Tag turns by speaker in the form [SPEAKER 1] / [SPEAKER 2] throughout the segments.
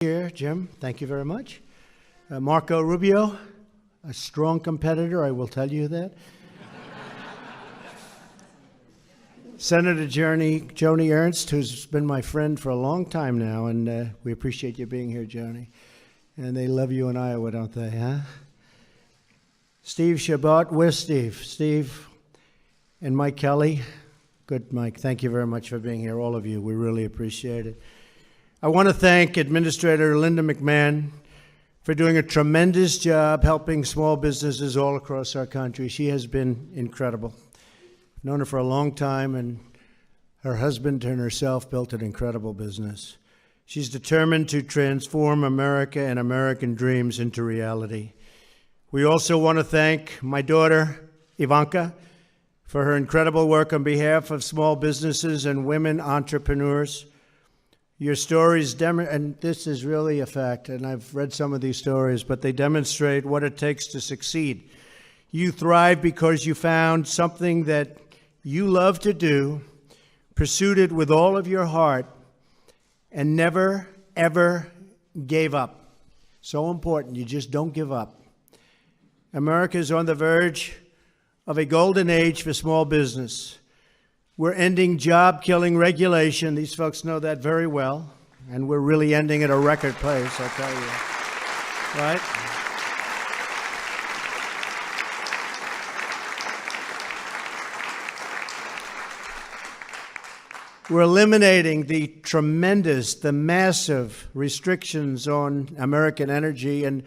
[SPEAKER 1] Here, Jim, thank you very much. Marco Rubio, a strong competitor, I will tell you that. Senator Joni Ernst, who's been my friend for a long time now, and we appreciate you being here, Joni. And they love you in Iowa, don't they, huh? Steve Chabot, where's Steve? Steve and Mike Kelly. Good, Mike. Thank you very much for being here, all of you. We really appreciate it. I want to thank Administrator Linda McMahon for doing a tremendous job helping small businesses all across our country. She has been incredible. I've known her for a long time, and her husband and herself built an incredible business. She's determined to transform America and American dreams into reality. We also want to thank my daughter, Ivanka, for her incredible work on behalf of small businesses and women entrepreneurs. Your stories, and this is really a fact, and I've read some of these stories, but they demonstrate what it takes to succeed. You thrive because you found something that you love to do, pursued it with all of your heart, and never, ever gave up. So important, you just don't give up. America is on the verge of a golden age for small business. We're ending job-killing regulation. These folks know that very well. And we're really ending at a record pace, I'll tell you. Right? We're eliminating the massive restrictions on American energy, and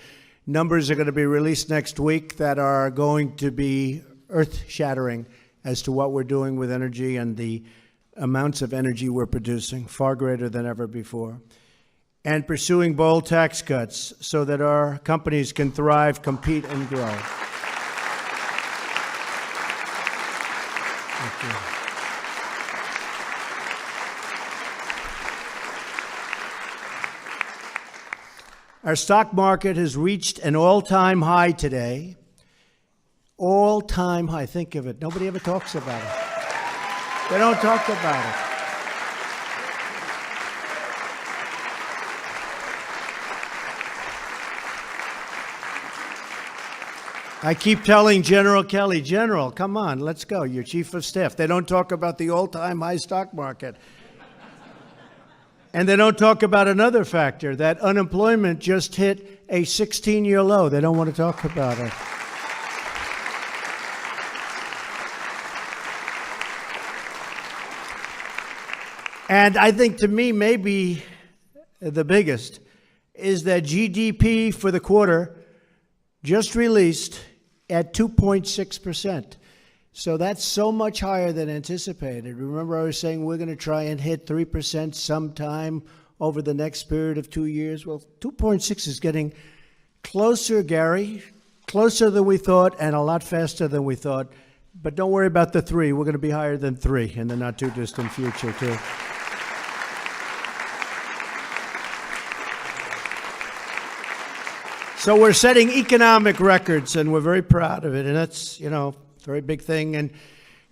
[SPEAKER 1] numbers are going to be released next week that are going to be earth-shattering as to what we're doing with energy and the amounts of energy we're producing, far greater than ever before. And pursuing bold tax cuts so that our companies can thrive, compete, and grow. Thank you. Our stock market has reached an all-time high today. All-time high. Think of it. Nobody ever talks about it. They don't talk about it. I keep telling General Kelly, General, come on, let's go. You're chief of staff. They don't talk about the all-time high stock market. And they don't talk about another factor, that unemployment just hit a 16-year low. They don't want to talk about it. And I think, to me, maybe the biggest is that GDP for the quarter just released at 2.6%. So that's so much higher than anticipated. Remember, I was saying we're going to try and hit 3% sometime over the next period of 2 years? Well, 2.6 is getting closer, Gary, closer than we thought and a lot faster than we thought. But don't worry about the 3. We're going to be higher than 3 in the not-too-distant future, too. So we're setting economic records, and we're very proud of it. And that's, a very big thing. And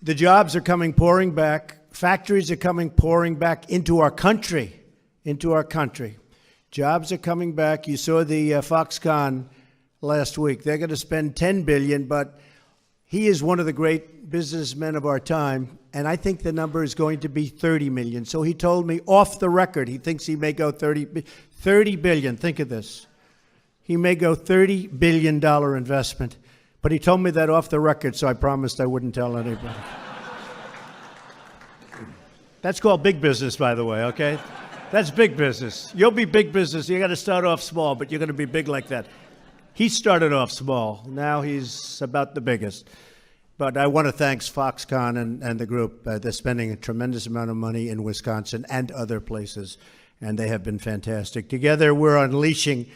[SPEAKER 1] the jobs are coming pouring back. Factories are coming pouring back into our country, Jobs are coming back. You saw the Foxconn last week. They're going to spend $10 billion, but he is one of the great businessmen of our time, and I think the number is going to be $30 million. So he told me off the record he thinks he may go $30 billion. Think of this. He may go $30 billion investment. But he told me that off the record, so I promised I wouldn't tell anybody. That's called big business, by the way, okay? That's big business. You'll be big business. You got to start off small, but you're going to be big like that. He started off small. Now he's about the biggest. But I want to thank Foxconn and the group. They're spending a tremendous amount of money in Wisconsin and other places, and they have been fantastic. Together, we're unleashing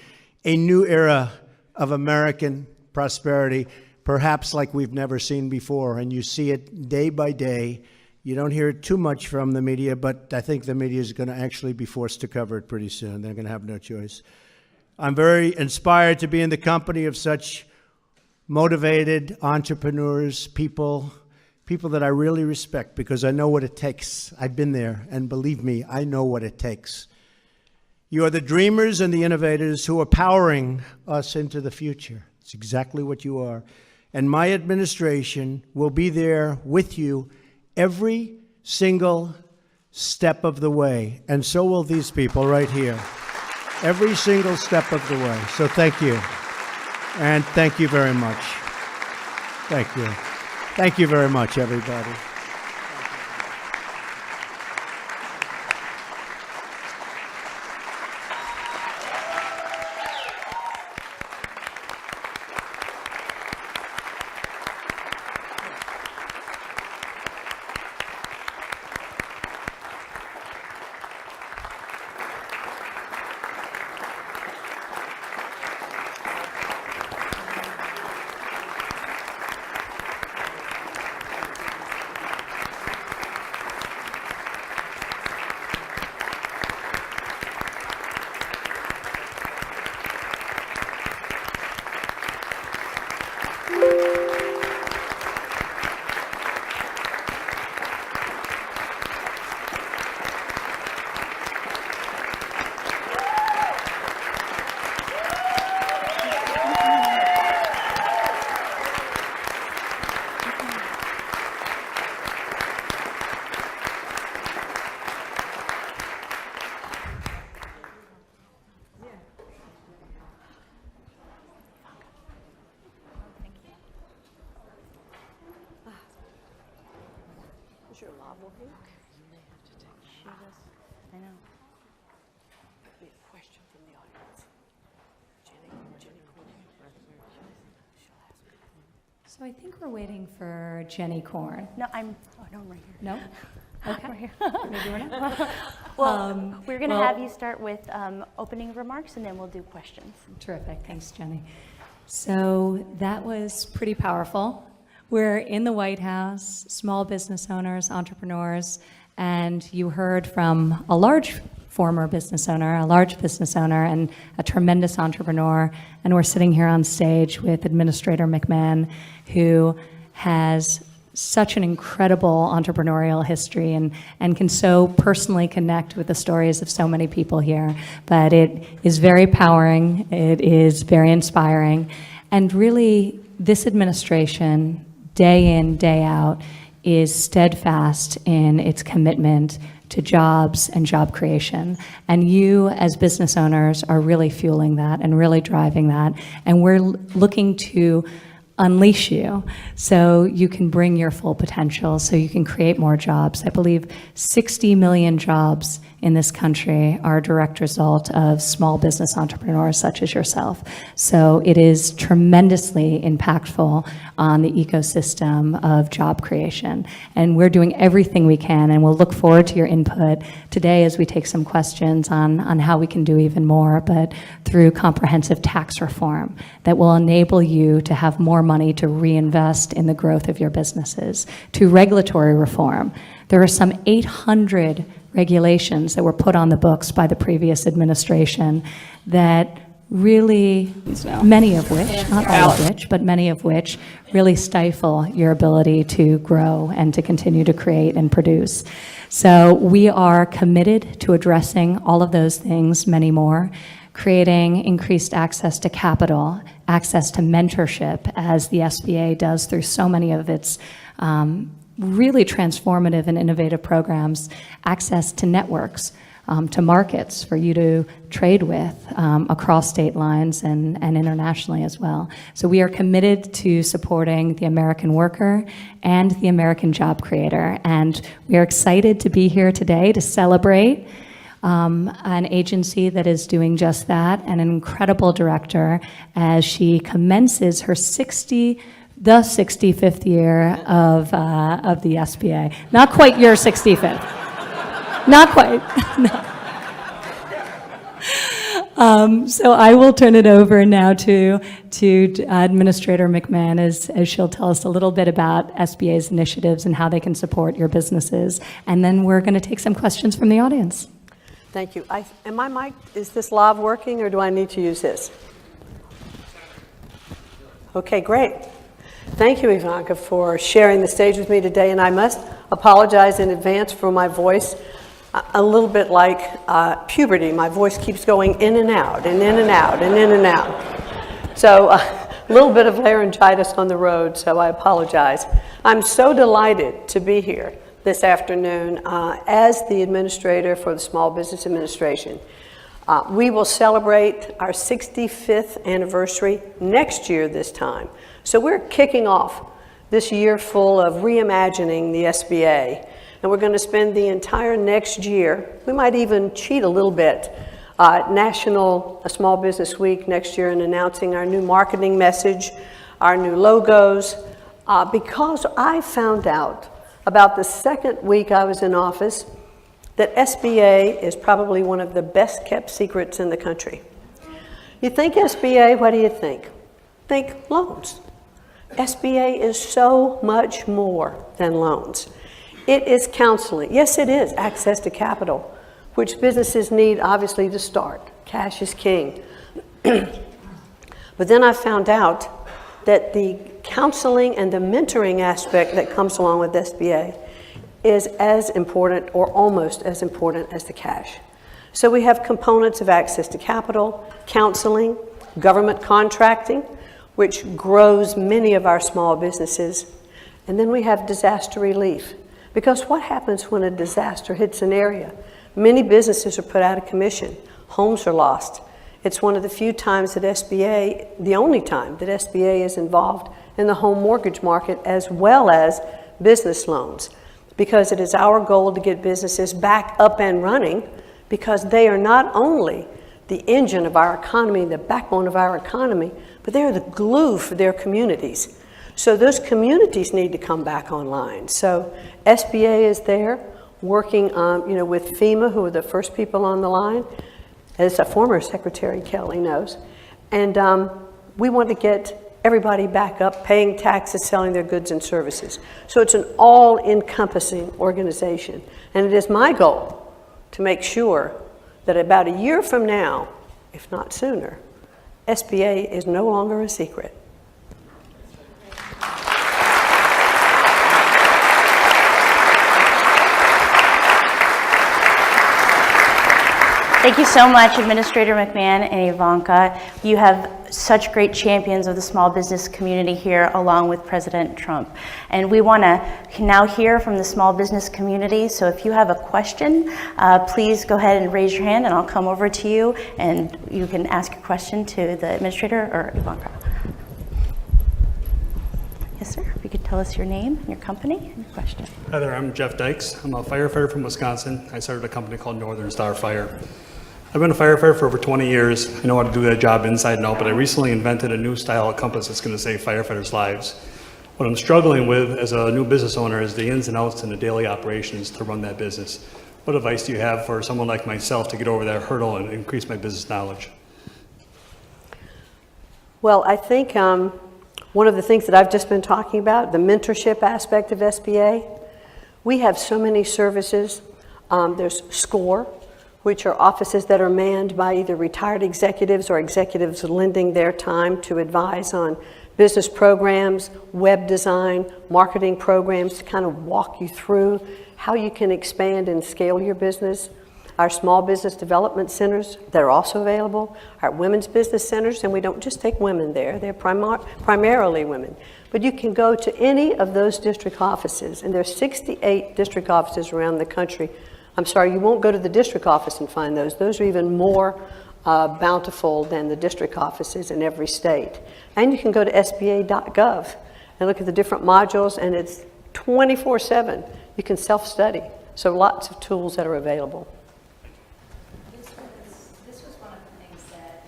[SPEAKER 1] a new era of American prosperity, perhaps like we've never seen before, and you see it day by day. You don't hear it too much from the media, but I think the media is going to actually be forced to cover it pretty soon. They're going to have no choice. I'm very inspired to be in the company of such motivated entrepreneurs, people that I really respect, because I know what it takes. I've been there, and believe me, I know what it takes. You are the dreamers and the innovators who are powering us into the future. It's exactly what you are. And my administration will be there with you every single step of the way. And so will these people right here. Every single step of the way. So thank you. And thank you very much. Thank you. Thank you very much, everybody.
[SPEAKER 2] Your law book.
[SPEAKER 3] I know.
[SPEAKER 2] We have a question from the audience. Jenny
[SPEAKER 3] So I think we're waiting for Jenny Korn.
[SPEAKER 4] No, I'm right here.
[SPEAKER 3] No? Okay.
[SPEAKER 4] Right here.
[SPEAKER 3] Maybe we're not.
[SPEAKER 4] Well, we're going to
[SPEAKER 3] well-
[SPEAKER 4] have you start with opening remarks, and then we'll do questions.
[SPEAKER 3] Terrific. Thanks, Jenny. So that was pretty powerful. We're in the White House, small business owners, entrepreneurs, and you heard from a large former business owner, a large business owner, and a tremendous entrepreneur. And we're sitting here on stage with Administrator McMahon, who has such an incredible entrepreneurial history and can so personally connect with the stories of so many people here. But it is very powering, it is very inspiring, and really this administration, day in, day out, is steadfast in its commitment to jobs and job creation. And you, as business owners, are really fueling that and really driving that. And we're looking to unleash you so you can bring your full potential, so you can create more jobs. I believe 60 million jobs in this country are a direct result of small business entrepreneurs such as yourself. So it is tremendously impactful on the ecosystem of job creation. And we're doing everything we can, and we'll look forward to your input today as we take some questions on how we can do even more, but through comprehensive tax reform that will enable you to have more money to reinvest in the growth of your businesses, to regulatory reform. There are some 800 regulations that were put on the books by the previous administration that really, many of which, not all of which, but many of which really stifle your ability to grow and to continue to create and produce. So we are committed to addressing all of those things, many more, creating increased access to capital, access to mentorship, as the SBA does through so many of its really transformative and innovative programs, access to networks, to markets for you to trade with across state lines and internationally as well. So we are committed to supporting the American worker and the American job creator. And we are excited to be here today to celebrate an agency that is doing just that, and an incredible director as she commences her 65th year of the SBA. Not quite your 65th. Not quite. No. So I will turn it over now to Administrator McMahon as she'll tell us a little bit about SBA's initiatives and how they can support your businesses. And then we're going to take some questions from the audience.
[SPEAKER 2] Thank you. Am my mic, is this lav working, or do I need to use this? Okay, great. Thank you, Ivanka, for sharing the stage with me today, and I must apologize in advance for my voice. a little bit like puberty. My voice keeps going in and out and in and out and in and out. So a little bit of laryngitis on the road, so I apologize. I'm so delighted to be here this afternoon as the administrator for the Small Business Administration. We will celebrate our 65th anniversary next year this time. So we're kicking off this year full of reimagining the SBA. And we're going to spend the entire next year, we might even cheat a little bit, National Small Business Week next year, and announcing our new marketing message, our new logos, because I found out about the second week I was in office that SBA is probably one of the best kept secrets in the country. You think SBA, what do you think? Think loans. SBA is so much more than loans. It is counseling. Yes, it is access to capital, which businesses need obviously to start. Cash is king. But then I found out that the counseling and the mentoring aspect that comes along with SBA is as important or almost as important as the cash. So we have components of access to capital, counseling, government contracting, which grows many of our small businesses. And then we have disaster relief. Because what happens when a disaster hits an area? Many businesses are put out of commission. Homes are lost. It's one of the few times that SBA, the only time that SBA is involved in the home mortgage market as well as business loans, because it is our goal to get businesses back up and running, because they are not only the engine of our economy, the backbone of our economy, but they are the glue for their communities. So those communities need to come back online. So SBA is there working with FEMA, who are the first people on the line, as a former Secretary Kelly knows. And we want to get everybody back up, paying taxes, selling their goods and services. So it's an all-encompassing organization. And it is my goal to make sure that about a year from now, if not sooner, SBA is no longer a secret.
[SPEAKER 4] Thank you so much, Administrator McMahon and Ivanka. You have such great champions of the small business community here, along with President Trump. And we want to now hear from the small business community. So if you have a question, please go ahead and raise your hand, and I'll come over to you, and you can ask your question to the administrator or Ivanka. Yes, sir. If you could tell us your name and your company and your question.
[SPEAKER 5] Hi there, I'm Jeff Dykes. I'm a firefighter from Wisconsin. I started a company called Northern Star Fire. I've been a firefighter for over 20 years. I know how to do that job inside and out, but I recently invented a new style of compass that's going to save firefighters' lives. What I'm struggling with as a new business owner is the ins and outs and the daily operations to run that business. What advice do you have for someone like myself to get over that hurdle and increase my business knowledge?
[SPEAKER 2] Well, I think one of the things that I've just been talking about, the mentorship aspect of SBA, we have so many services. There's SCORE, which are offices that are manned by either retired executives or executives lending their time to advise on business programs, web design, marketing programs, to kind of walk you through how you can expand and scale your business. Our small business development centers, they're also available. Our women's business centers, and we don't just take women there, they're primarily women. But you can go to any of those district offices, and there's 68 district offices around the country. I'm sorry, you won't go to the district office and find those. Those are even more bountiful than the district offices in every state. And you can go to sba.gov and look at the different modules, and it's 24/7. You can self-study. So lots of tools that are available.
[SPEAKER 3] This was one of the things that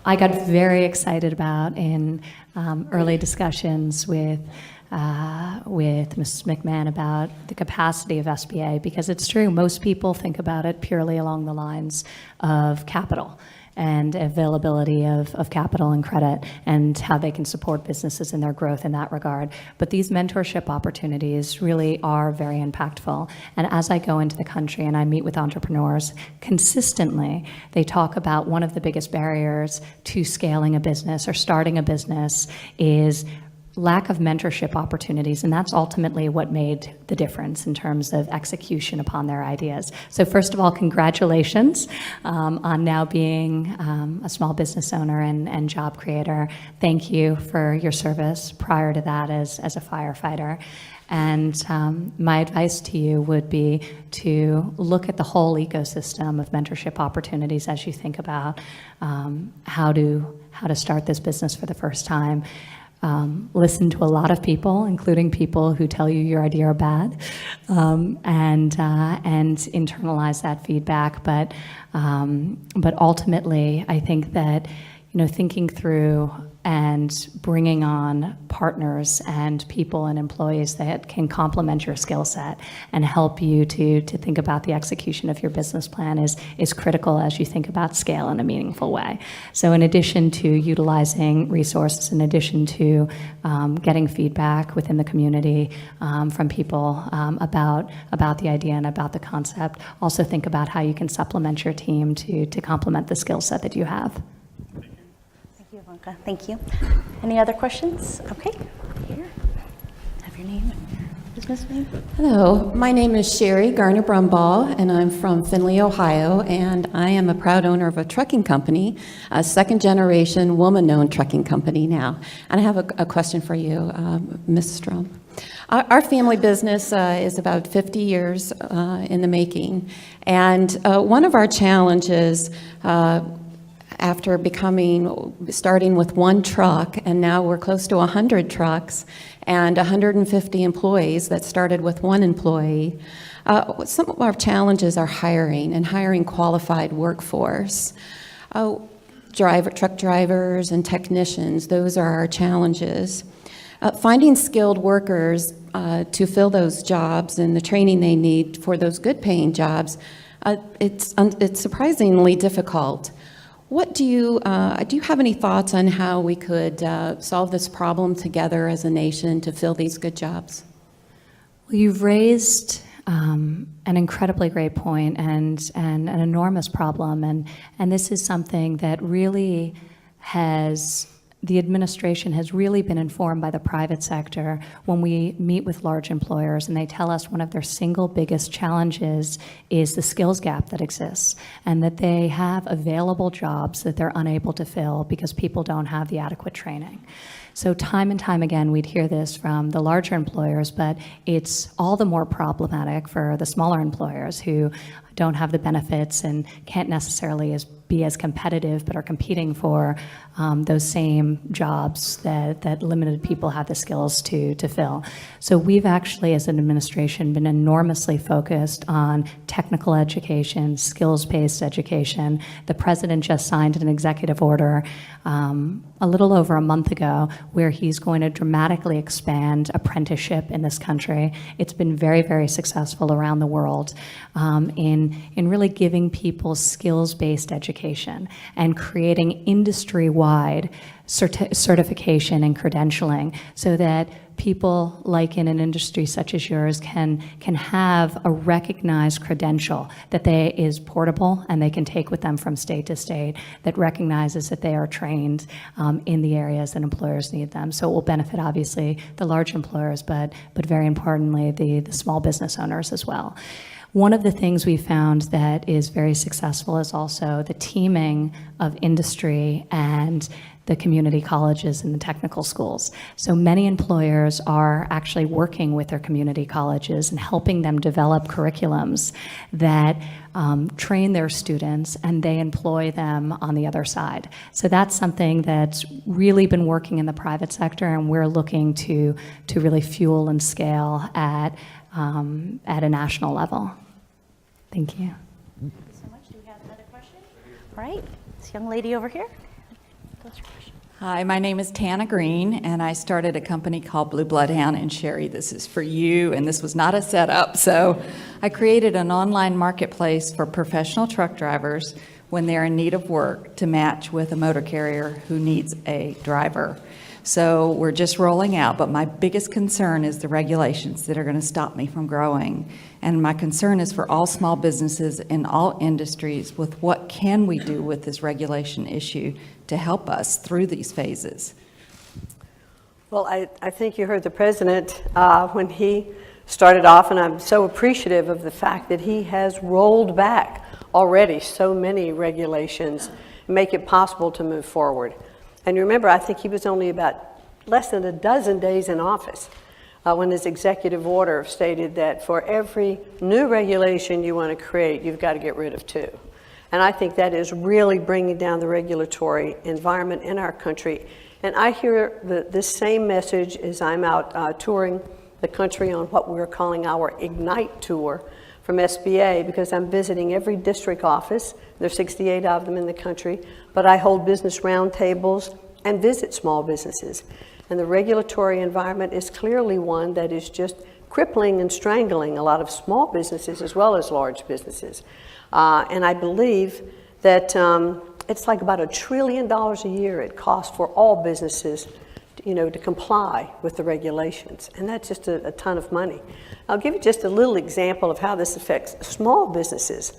[SPEAKER 3] I got very excited about in early discussions with Mrs. McMahon about the capacity of SBA, because it's true, most people think about it purely along the lines of capital and availability of capital and credit and how they can support businesses in their growth in that regard. But these mentorship opportunities really are very impactful. And as I go into the country and I meet with entrepreneurs, consistently they talk about one of the biggest barriers to scaling a business or starting a business is lack of mentorship opportunities, and that's ultimately what made the difference in terms of execution upon their ideas. So first of all, congratulations on now being a small business owner and job creator. Thank you for your service prior to that as a firefighter. And my advice to you would be to look at the whole ecosystem of mentorship opportunities as you think about how to start this business for the first time. Listen to a lot of people, including people who tell you your idea are bad, and internalize that feedback. But ultimately, I think that thinking through and bringing on partners and people and employees that can complement your skill set and help you to think about the execution of your business plan is critical as you think about scale in a meaningful way. So in addition to utilizing resources, in addition to getting feedback within the community from people about the idea and about the concept, also think about how you can supplement your team to complement the skill set that you have.
[SPEAKER 4] Ivanka, thank you. Any other questions? Okay, here. Have your name and your business name.
[SPEAKER 6] Hello, my name is Sherry Garner-Brumbaugh, and I'm from Findlay, Ohio, and I am a proud owner of a trucking company, a second-generation woman-owned trucking company now. And I have a question for you, Ms. Strom. Our family business is about 50 years in the making, and one of our challenges after starting with one truck, and now we're close to 100 trucks and 150 employees that started with one employee. Some of our challenges are hiring qualified workforce. Truck drivers and technicians, those are our challenges. Finding skilled workers to fill those jobs and the training they need for those good paying jobs, it's surprisingly difficult. What do you have any thoughts on how we could solve this problem together as a nation to fill these good jobs?
[SPEAKER 3] Well, you've raised an incredibly great point and an enormous problem, and this is something that really the administration has really been informed by the private sector when we meet with large employers, and they tell us one of their single biggest challenges is the skills gap that exists, and that they have available jobs that they're unable to fill because people don't have the adequate training. So time and time again, we'd hear this from the larger employers, but it's all the more problematic for the smaller employers who don't have the benefits and can't necessarily be as competitive, but are competing for those same jobs that limited people have the skills to fill. So we've actually, as an administration, been enormously focused on technical education, skills-based education. The president just signed an executive order a little over a month ago where he's going to dramatically expand apprenticeship in this country. It's been very, very successful around the world in really giving people skills-based education and creating industry-wide certification and credentialing so that people like in an industry such as yours can have a recognized credential that is portable and they can take with them from state to state, that recognizes that they are trained in the areas that employers need them. So it will benefit obviously the large employers, but very importantly the small business owners as well. One of the things we found that is very successful is also the teaming of industry and the community colleges and the technical schools. So many employers are actually working with their community colleges and helping them develop curriculums that train their students and they employ them on the other side. So that's something that's really been working in the private sector, and we're looking to really fuel and scale at a national level. Thank you.
[SPEAKER 4] Thank you so much. Do we have another question? All right, this young lady over here. What's your question?
[SPEAKER 7] Hi, my name is Tana Green, and I started a company called Blue Bloodhound. And Sherry, this is for you, and this was not a setup. So I created an online marketplace for professional truck drivers when they're in need of work to match with a motor carrier who needs a driver. So we're just rolling out, but my biggest concern is the regulations that are going to stop me from growing. And my concern is for all small businesses in all industries with what can we do with this regulation issue to help us through these phases.
[SPEAKER 2] Well, I think you heard the president when he started off, and I'm so appreciative of the fact that he has rolled back already so many regulations, make it possible to move forward. And you remember, I think he was only about less than a dozen days in office when his executive order stated that for every new regulation you want to create, you've got to get rid of 2. And I think that is really bringing down the regulatory environment in our country. And I hear this same message as I'm out touring the country on what we're calling our Ignite Tour from SBA, because I'm visiting every district office. There's 68 of them in the country, but I hold business roundtables and visit small businesses. And the regulatory environment is clearly one that is just crippling and strangling a lot of small businesses as well as large businesses. And I believe that it's like about $1 trillion a year it costs for all businesses, to comply with the regulations. And that's just a ton of money. I'll give you just a little example of how this affects small businesses.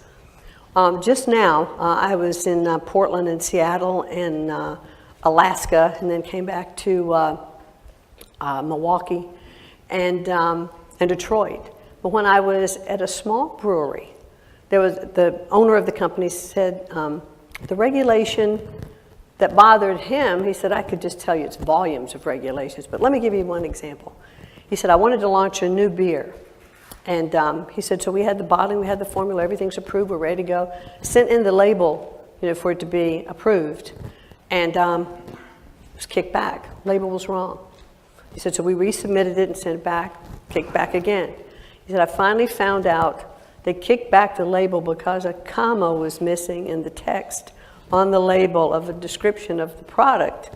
[SPEAKER 2] Just now, I was in Portland and Seattle and Alaska, and then came back to Milwaukee and Detroit. But when I was at a small brewery, the owner of the company said the regulation that bothered him, he said, I could just tell you it's volumes of regulations, but let me give you one example. He said, I wanted to launch a new beer. And he said, so we had the bottling, we had the formula, everything's approved, we're ready to go. Sent in the label, for it to be approved. And it was kicked back. Label was wrong. He said, so we resubmitted it and sent it back, kicked back again. He said, I finally found out they kicked back the label because a comma was missing in the text on the label of a description of the product.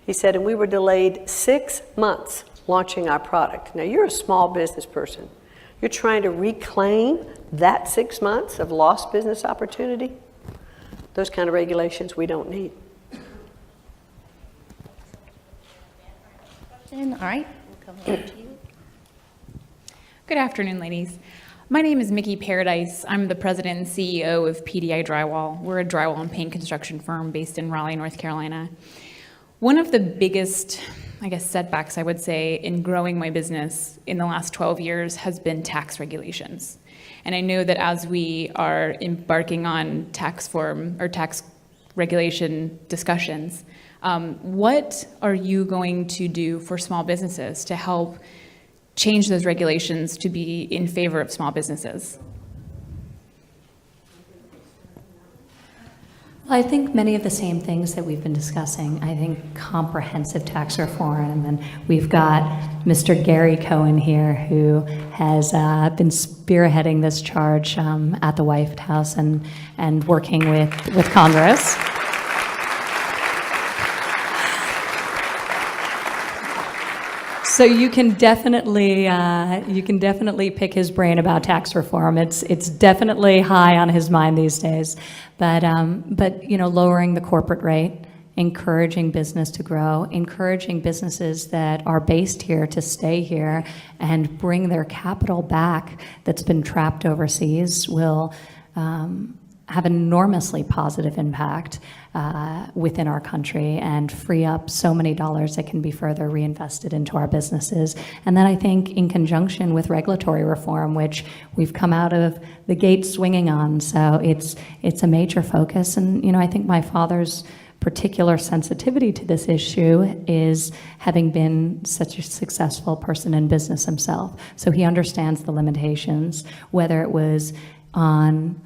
[SPEAKER 2] He said, and we were delayed 6 months launching our product. Now, you're a small business person. You're trying to reclaim that 6 months of lost business opportunity. Those kind of regulations we don't need.
[SPEAKER 4] All right, we'll come over to you.
[SPEAKER 8] Good afternoon, ladies. My name is Mickey Paradise. I'm the president and CEO of PDI Drywall. We're a drywall and paint construction firm based in Raleigh, North Carolina. One of the biggest, setbacks, I would say, in growing my business in the last 12 years has been tax regulations. And I know that as we are embarking on tax form or tax regulation discussions, what are you going to do for small businesses to help change those regulations to be in favor of small businesses?
[SPEAKER 3] Well, I think many of the same things that we've been discussing. I think comprehensive tax reform, and we've got Mr. Gary Cohen here, who has been spearheading this charge at the White House and working with Congress. So you can definitely pick his brain about tax reform. It's definitely high on his mind these days. But lowering the corporate rate, encouraging business to grow, encouraging businesses that are based here to stay here and bring their capital back that's been trapped overseas will have an enormously positive impact within our country and free up so many dollars that can be further reinvested into our businesses. And then I think in conjunction with regulatory reform, which we've come out of the gate swinging on, so it's a major focus. And I think my father's particular sensitivity to this issue is having been such a successful person in business himself. So he understands the limitations, whether it was on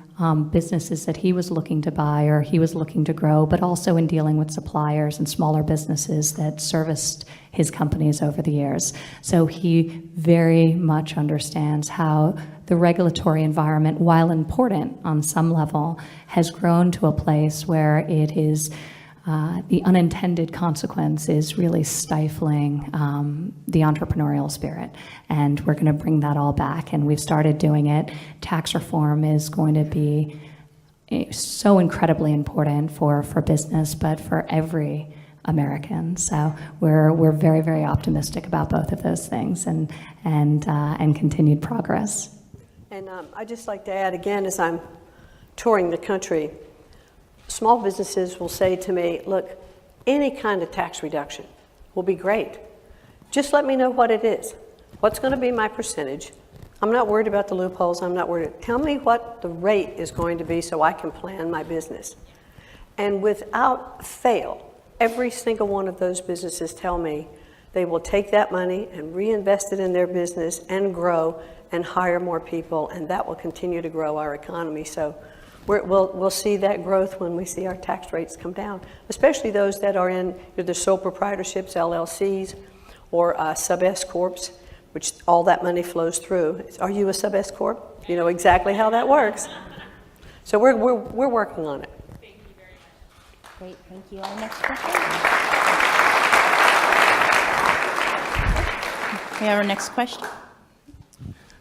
[SPEAKER 3] businesses that he was looking to buy or he was looking to grow, but also in dealing with suppliers and smaller businesses that serviced his companies over the years. So he very much understands how the regulatory environment, while important on some level, has grown to a place where it is the unintended consequence is really stifling the entrepreneurial spirit. And we're going to bring that all back, and we've started doing it. Tax reform is going to be so incredibly important for business, but for every American. So we're very, very optimistic about both of those things and continued progress.
[SPEAKER 2] And I'd just like to add again, as I'm touring the country, small businesses will say to me, look, any kind of tax reduction will be great. Just let me know what it is. What's going to be my percentage? I'm not worried about the loopholes. I'm not worried. Tell me what the rate is going to be so I can plan my business. And without fail, every single one of those businesses tell me they will take that money and reinvest it in their business and grow and hire more people, and that will continue to grow our economy. So we'll see that growth when we see our tax rates come down, especially those that are in either sole proprietorships, LLCs, or sub-S corps, which all that money flows through. Are you a sub-S corp? You know exactly how that works. So we're working on it.
[SPEAKER 4] Thank you very much. Great, thank you. Our next question. We have our next question.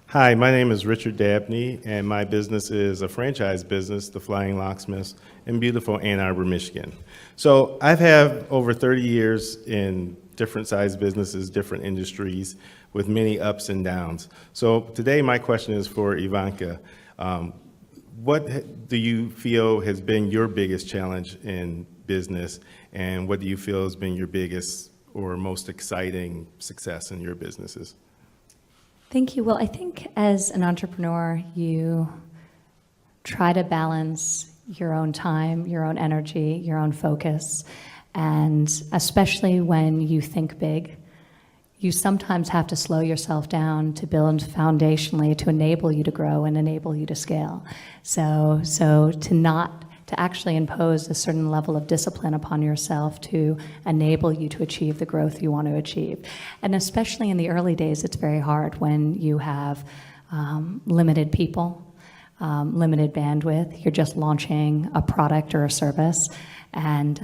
[SPEAKER 9] Hi, my name is Richard Dabney, and my business is a franchise business, The Flying Locksmiths, in beautiful Ann Arbor, Michigan. So I've had over 30 years in different sized businesses, different industries, with many ups and downs. So today my question is for Ivanka. What do you feel has been your biggest challenge in business, and what do you feel has been your biggest or most exciting success in your businesses?
[SPEAKER 3] Thank you. Well, I think as an entrepreneur, you try to balance your own time, your own energy, your own focus, and especially when you think big, you sometimes have to slow yourself down to build foundationally to enable you to grow and enable you to scale. So to actually impose a certain level of discipline upon yourself to enable you to achieve the growth you want to achieve. And especially in the early days, it's very hard when you have limited people, limited bandwidth. You're just launching a product or a service, and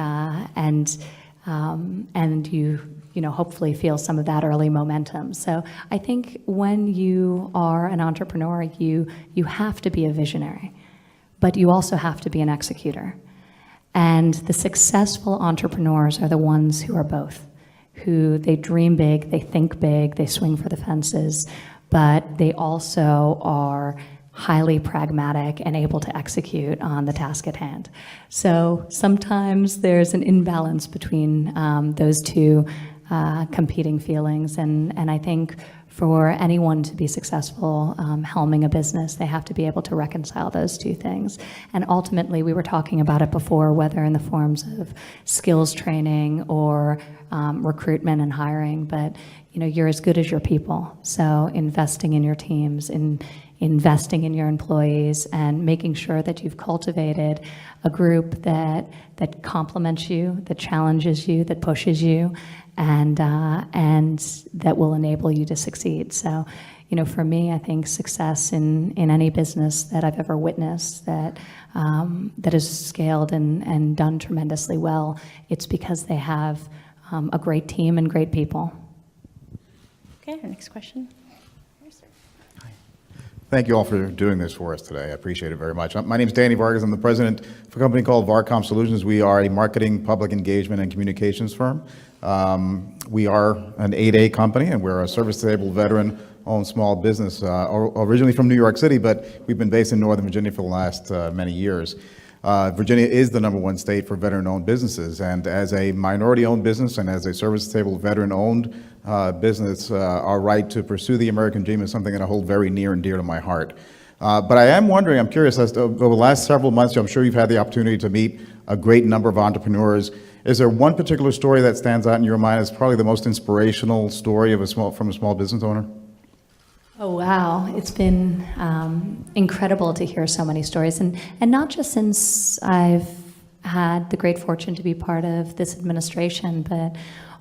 [SPEAKER 3] you know, hopefully feel some of that early momentum. So I think when you are an entrepreneur, you have to be a visionary, but you also have to be an executor. And the successful entrepreneurs are the ones who are both, who they dream big, they think big, they swing for the fences, but they also are highly pragmatic and able to execute on the task at hand. So sometimes there's an imbalance between those two competing feelings, and I think for anyone to be successful helming a business, they have to be able to reconcile those two things. And ultimately, we were talking about it before, whether in the forms of skills training or recruitment and hiring, but you know, you're as good as your people. So investing in your teams, investing in your employees, and making sure that you've cultivated a group that complements you, that challenges you, that pushes you, and that will enable you to succeed. So, you know, for me, I think success in any business that I've ever witnessed that has scaled and done tremendously well, it's because they have a great team and great people.
[SPEAKER 4] Okay, our next question.
[SPEAKER 10] Thank you all for doing this for us today. I appreciate it very much. My name is Danny Vargas. I'm the president of a company called Varcom Solutions. We are a marketing, public engagement, and communications firm. We are an 8A company, and we're a service-disabled, veteran-owned small business, originally from New York City, but we've been based in Northern Virginia for the last many years. Virginia is the #1 state for veteran-owned businesses, and as a minority-owned business and as a service-disabled, veteran-owned business, our right to pursue the American dream is something that I hold very near and dear to my heart. But I am wondering, I'm curious, as to, over the last several months, I'm sure you've had the opportunity to meet a great number of entrepreneurs. Is there one particular story that stands out in your mind as probably the most inspirational story from a small business owner?
[SPEAKER 3] Oh, wow. It's been incredible to hear so many stories. And not just since I've had the great fortune to be part of this administration, but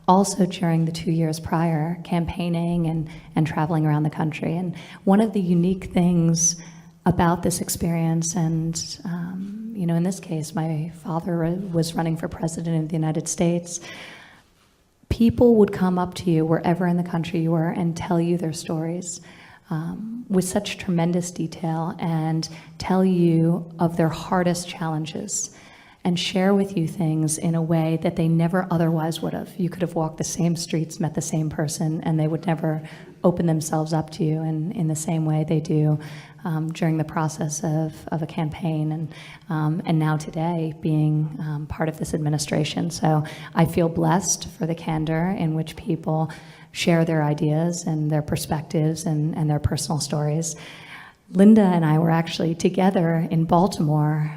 [SPEAKER 3] also during the 2 years prior, campaigning and traveling around the country. And one of the unique things about this experience, and you know, in this case, my father was running for president of the United States, people would come up to you wherever in the country you were and tell you their stories with such tremendous detail and tell you of their hardest challenges. and share with you things in a way that they never otherwise would have. You could have walked the same streets, met the same person, and they would never open themselves up to you in the same way they do during the process of a campaign, and now today being part of this administration. So I feel blessed for the candor in which people share their ideas and their perspectives and their personal stories. Linda and I were actually together in Baltimore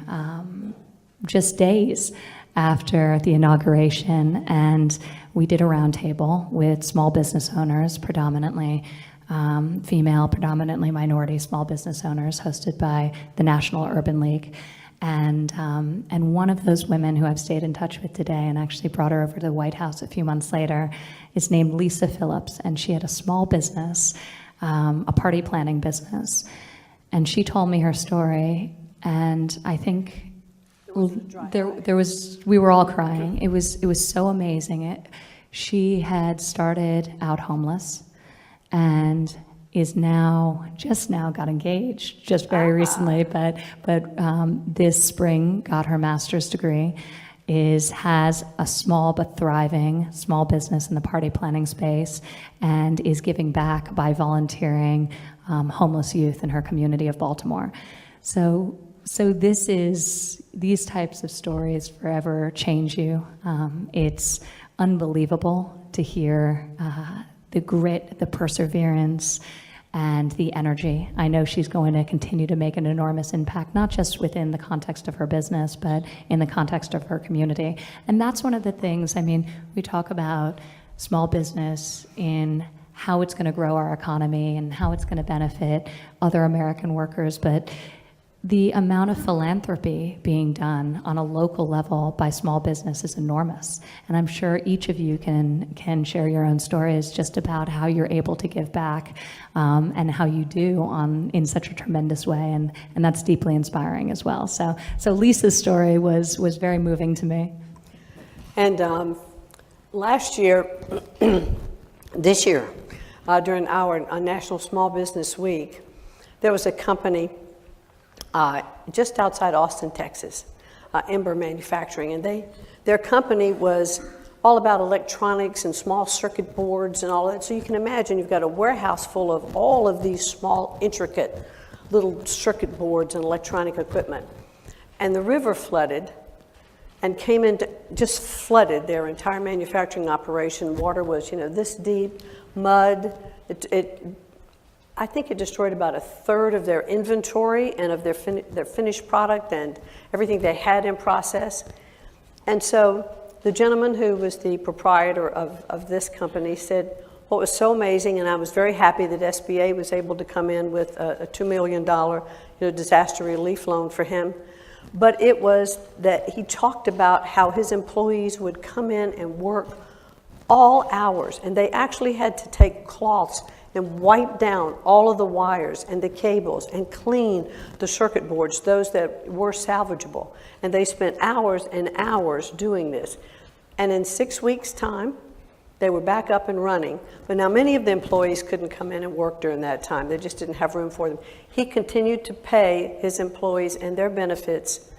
[SPEAKER 3] just days after the inauguration, and we did a roundtable with small business owners, predominantly female, predominantly minority small business owners, hosted by the National Urban League. And one of those women who I've stayed in touch with today, and actually brought her over to the White House a few months later, is named Lisa Phillips, and she had a small business, a party planning business. And she told me her story, and I think we were all crying. It was so amazing. She had started out homeless and is just now got engaged, just very recently, but this spring got her master's degree, has a small but thriving small business in the party planning space, and is giving back by volunteering homeless youth in her community of Baltimore. So these types of stories forever change you. It's unbelievable to hear the grit, the perseverance, and the energy. I know she's going to continue to make an enormous impact, not just within the context of her business, but in the context of her community. And that's one of the things, we talk about small business in how it's going to grow our economy and how it's going to benefit other American workers, but the amount of philanthropy being done on a local level by small business is enormous. And I'm sure each of you can share your own stories just about how you're able to give back and how you do in such a tremendous way. And that's deeply inspiring as well. So Lisa's story was very moving to me.
[SPEAKER 2] And last year, this year, during our National Small Business Week, there was a company just outside Austin, Texas, Ember Manufacturing, and their company was all about electronics and small circuit boards and all that. So you can imagine you've got a warehouse full of all of these small, intricate little circuit boards and electronic equipment. And the river flooded and just flooded their entire manufacturing operation. Water was, this deep, mud. I think it destroyed about a third of their inventory and of their finished product and everything they had in process. And so the gentleman who was the proprietor of this company said, what was so amazing, and I was very happy that SBA was able to come in with a $2 million disaster relief loan for him. But it was that he talked about how his employees would come in and work all hours, and they actually had to take cloths and wipe down all of the wires and the cables and clean the circuit boards, those that were salvageable. And they spent hours and hours doing this. And in 6 weeks' time, they were back up and running. But now many of the employees couldn't come in and work during that time. They just didn't have room for them. He continued to pay his employees and their benefits,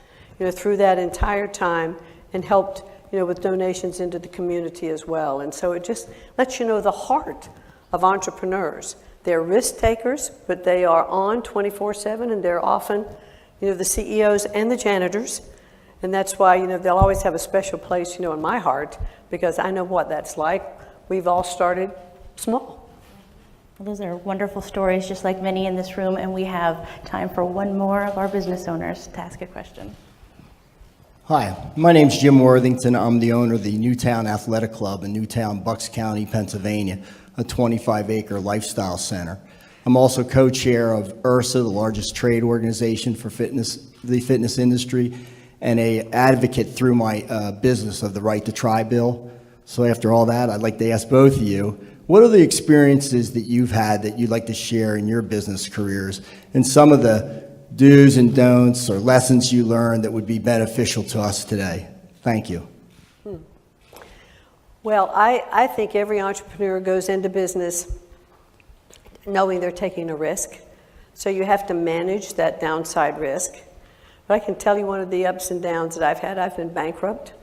[SPEAKER 2] through that entire time, and helped, with donations into the community as well. And so it just lets you know the heart of entrepreneurs. They're risk takers, but they are on 24/7, and they're often, the CEOs and the janitors. And that's why, they'll always have a special place, in my heart, because I know what that's like. We've all started small.
[SPEAKER 4] Well, those are wonderful stories, just like many in this room, and we have time for one more of our business owners to ask a question.
[SPEAKER 11] Hi, my name's Jim Worthington. I'm the owner of the Newtown Athletic Club in Newtown, Bucks County, Pennsylvania, a 25-acre lifestyle center. I'm also co-chair of IRSA, the largest trade organization for the fitness industry, and an advocate through my business of the Right to Try bill. So after all that, I'd like to ask both of you, what are the experiences that you've had that you'd like to share in your business careers, and some of the do's and don'ts or lessons you learned that would be beneficial to us today? Thank you.
[SPEAKER 2] Well, I think every entrepreneur goes into business knowing they're taking a risk. So you have to manage that downside risk. But I can tell you one of the ups and downs that I've had. I've been bankrupt.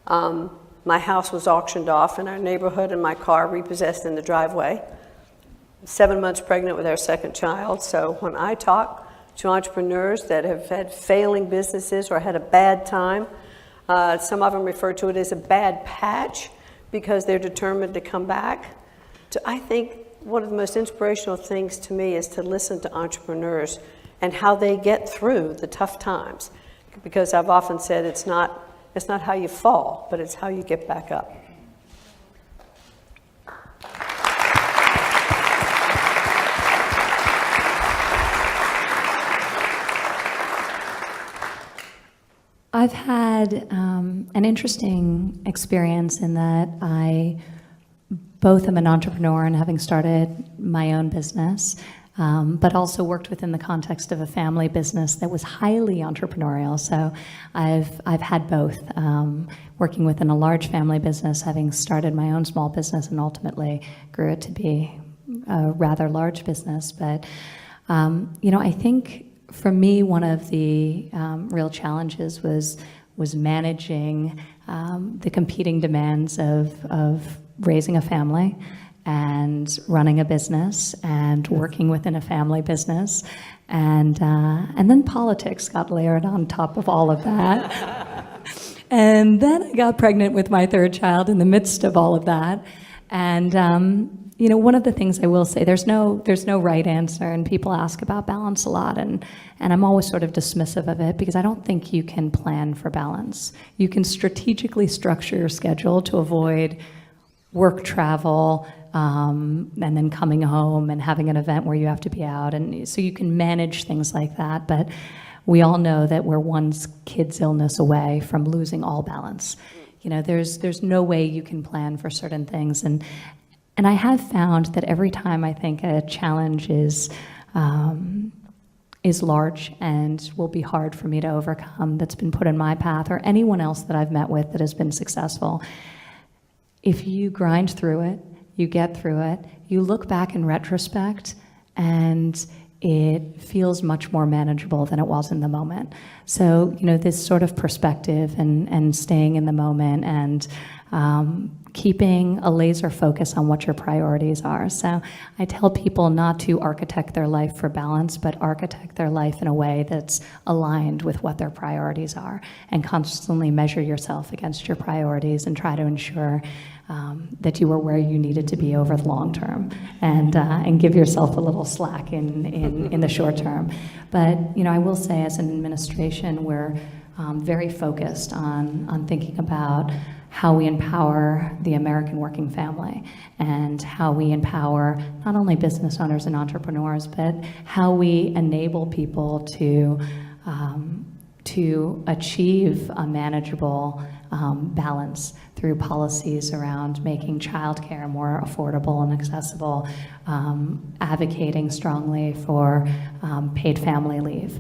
[SPEAKER 2] My house was auctioned off in our neighborhood and my car repossessed in the driveway. 7 months pregnant with our second child. So when I talk to entrepreneurs that have had failing businesses or had a bad time, some of them refer to it as a bad patch because they're determined to come back. I think one of the most inspirational things to me is to listen to entrepreneurs and how they get through the tough times. Because I've often said it's not how you fall, but it's how you get back up.
[SPEAKER 3] I've had an interesting experience in that I both am an entrepreneur and having started my own business, but also worked within the context of a family business that was highly entrepreneurial. So I've had both, working within a large family business, having started my own small business, and ultimately grew it to be a rather large business. But I think for me, one of the real challenges was managing the competing demands of raising a family and running a business and working within a family business, and then politics got layered on top of all of that. And then I got pregnant with my third child in the midst of all of that. And one of the things I will say, there's no right answer, and people ask about balance a lot, and I'm always sort of dismissive of it because I don't think you can plan for balance. You can strategically structure your schedule to avoid work travel, and then coming home and having an event where you have to be out, and so you can manage things like that. But we all know that we're one kid's illness away from losing all balance. There's no way you can plan for certain things, and I have found that every time I think a challenge is large and will be hard for me to overcome, that's been put in my path, or anyone else that I've met with that has been successful, if you grind through it, you get through it, you look back in retrospect, and it feels much more manageable than it was in the moment. So, this sort of perspective and staying in the moment and keeping a laser focus on what your priorities are. So I tell people not to architect their life for balance, but architect their life in a way that's aligned with what their priorities are, and constantly measure yourself against your priorities and try to ensure that you were where you needed to be over the long term, and give yourself a little slack in the short term. But I will say, as an administration, we're very focused on thinking about how we empower the American working family, and how we empower not only business owners and entrepreneurs, but how we enable people to achieve a manageable balance through policies around making childcare more affordable and accessible, advocating strongly for paid family leave,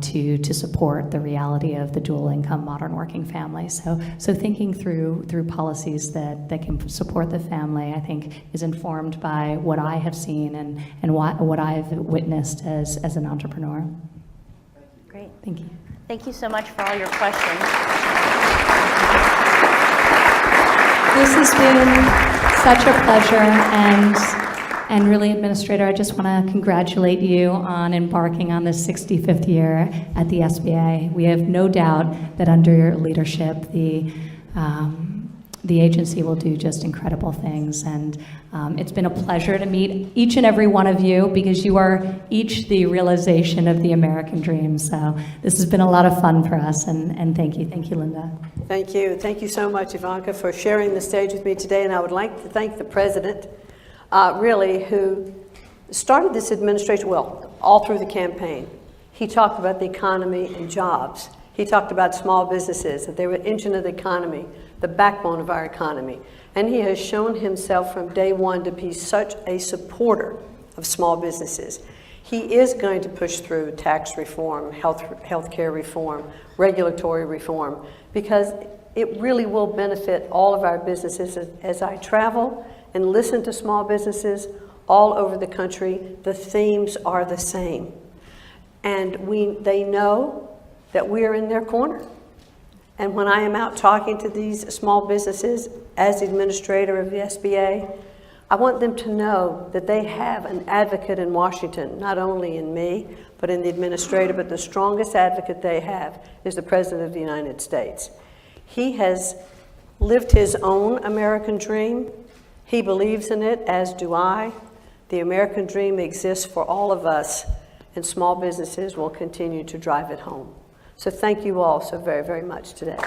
[SPEAKER 3] to support the reality of the dual income modern working family. So thinking through policies that can support the family, I think, is informed by what I have seen and what I've witnessed as an entrepreneur.
[SPEAKER 4] Great.
[SPEAKER 3] Thank you.
[SPEAKER 4] Thank you so much for all your questions.
[SPEAKER 3] This has been such a pleasure, and really, Administrator, I just want to congratulate you on embarking on this 65th year at the SBA. We have no doubt that under your leadership, the agency will do just incredible things, and it's been a pleasure to meet each and every one of you, because you are each the realization of the American dream. So this has been a lot of fun for us, and thank you. Thank you, Linda.
[SPEAKER 2] Thank you. Thank you so much, Ivanka, for sharing the stage with me today. And I would like to thank the President, really, who started this administration, well, all through the campaign. He talked about the economy and jobs. He talked about small businesses, that they were the engine of the economy, the backbone of our economy. And he has shown himself from day one to be such a supporter of small businesses. He is going to push through tax reform, healthcare reform, regulatory reform, because it really will benefit all of our businesses. As I travel and listen to small businesses all over the country, the themes are the same. And they know that we are in their corner. And when I am out talking to these small businesses as the administrator of the SBA, I want them to know that they have an advocate in Washington, not only in me, but in the administrator, but the strongest advocate they have is the President of the United States. He has lived his own American dream. He believes in it, as do I. The American dream exists for all of us, and small businesses will continue to drive it home. So thank you all so very, very much today.